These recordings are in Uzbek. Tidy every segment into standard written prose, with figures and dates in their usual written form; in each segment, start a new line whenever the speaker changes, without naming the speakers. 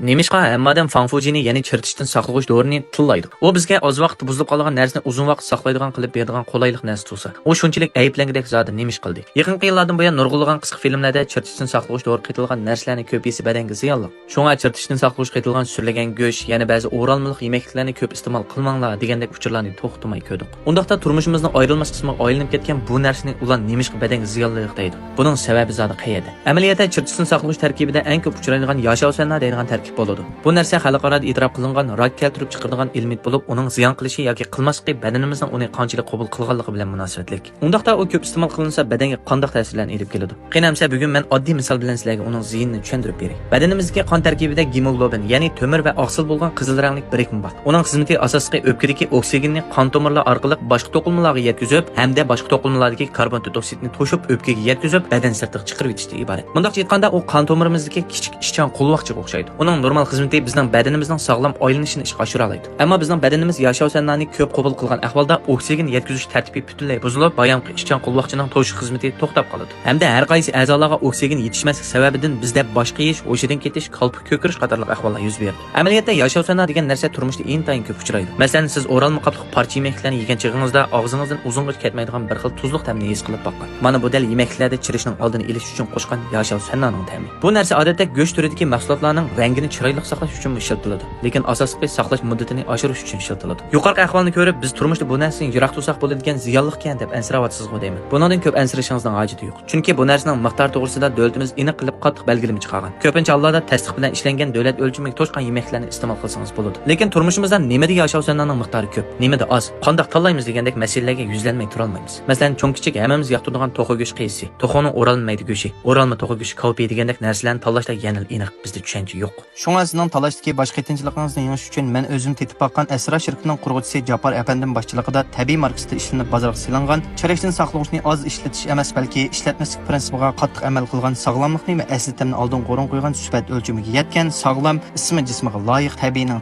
Nemishqa hammadan fanfujini ya'ni chiritishdan saqlash doriini tillaydi. U bizga oz vaqt buzilib qolgan narsani uzun vaqt saqlaydigan qilib beradigan qulaylik narsa tursa. U shunchalik ayblangidek zodi nemish qildi. Yaqinqi yillardan buyon nurg'ulg'an qisqa filmlarda chiritishdan saqlash dori qitilgan narsalarni ko'p yesi badanga ziyonli. Shunga chiritishdan saqlash qitilgan surilgan go'sht, yana ba'zi o'ralmalik yemekliklarni ko'p iste'mol qilmanglar degandek uchurlarni to'xtamay ko'rdik. Undaqda turmushimizning ayrilmas qismiga aylanib ketgan bu narsani ular nemishqa badanga ziyonlilik deydi. Buning sababi zodi qayerda? Amaliyotda chiritishdan saqlash tarkibida eng ko'p uchraydigan yashov-sanlar deydigan tarkib bo'ladi. Bu narsa xalqaro e'tirof qilingan rak keltirib chiqaradigan ilmiy bo'lib, uning ziyon qilishi yoki qilmasligi badanimizning uni qanchalik qabul qilganligi bilan munosabatlik. Undaqda u ko'p iste'mol qilinsa badanga qanday ta'sirlarni olib keladi? Qanamsa bugun men oddiy misol bilan sizlarga uning ziyinini tushuntirib beray. Badanimizdagi qon tarkibida gemoglobin, ya'ni temir va oqsil bo'lgan qizil rangli birikma bor. Uning xizmati asosiy o'pkadagi oksigenni qon tomirlar orqali boshqa to'qilmalarga yetkazib, hamda boshqa to'qilmalardagi karbon dioksidni to'shib o'pkaga yetkazib, badan sirtiga chiqarib etishdan iborat. Bundaq aytganda u qon tomirimizdagi kichik ishchan qo'lvoqchiga o'xshaydi. Uning normal xizmati bizning badanimizning sog'lom aylanishini ishga oshira oladi. Ammo bizning badanimiz yashov-sanlarni ko'p qabul qilgan ahvolda oksigen yetkazish tartibi butunlay buzilib, bayonqi ishchan qo'lvoqchining to'shiq xizmati to'xtab qoladi. Hamda har qaysi a'zolarga oksigen yetishmasligi sababidan bizda bosh qiyish, o'shidan ketish, qalb ko'kirish qatorliq ahvollar yuz berdi. Amaliyotda yashov-sanlar degan narsa turmushda intayin ko'p uchraydi. Masalan, siz o'ralma qapliq parcha yemeklarni yegan chig'ingizda og'zingizdan uzunga ketmaydigan bir xil tuzliq ta'mni his qilib boqqan. Mana bu dal yemeklarda chirishning oldini olish uchun qo'shgan yashov-sanlarning ta'mi. Bu narsa odatda go'sht turidagi mahsulotlarning rangini chiroyli saqlash uchun ishlatiladi. Lekin asosiy saqlash muddatini oshirish uchun ishlatiladi. Yuqorqi ahvolni ko'rib, biz turmushda bu narsani yiroq tutsak bo'ladigan ziyonliqkan deb ansirayotsizmi deyman. Bundan ko'p ansirashingizning hojati yo'q. Chunki bu narsaning miqdori to'g'risida davlatimiz aniq qilib qattiq belgilama chiqargan. Ko'pincha hollarda tasdiq bilan ishlangan davlat o'lchamiga to'shgan yemeklarni iste'mol qilsangiz bo'ladi. Lekin turmushimizda nimada yashov-sanlarning miqdori ko'p, nimada oz, qanday tanlaymiz degandek masalalarga yuzlanmay tura olmaymiz. Masalan, cho'ng-kichik hammamiz yoqtiradigan to'g'ri go'sht qaysi, to'g'rini o'ralmaydi go'shi, o'ralma to'g'ri go'sh kopi degandek narsalarni tanlashda yana aniq bizda tushuncha yo'q.
Shunga sizning talashdagi boshqa qiyinchiligingizni yengish uchun men o'zim tetib bakkan Asra shirkatining qurg'uvchisi Jafar afandim boshchiligida tabiiy markasida ishlanib bozorga solingan, chirishdan saqlashni oz ishlatish emas, balki ishlatmaslik prinsipiga qattiq amal qilgan, sog'lomlikni va aslitamni oldin qo'rin qo'ygan sifat o'lchamiga yetgan, sog'lom, ismi jismiga loyiq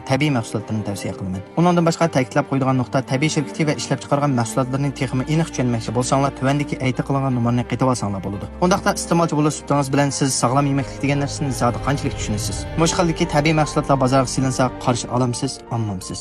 tabiiy mahsulotlarni tavsiya qilaman. Undan boshqa ta'kidlab qo'yilgan nuqta tabiiy shirkati va ishlab chiqargan mahsulotlarning texmi aniq tushunmoqchi bo'lsanglar, tuvandagi aytib qilingan nomerni qaytib olsanglar bo'ladi. Undaqda iste'molchi bo'lish suhbatingiz bilan siz sog'lom yemeklik degan narsani zodi qanchalik tushunasiz? Mush xildagi tabiiy mahsulotlar bozorga solinsa qarshi olamsiz, olmamsiz?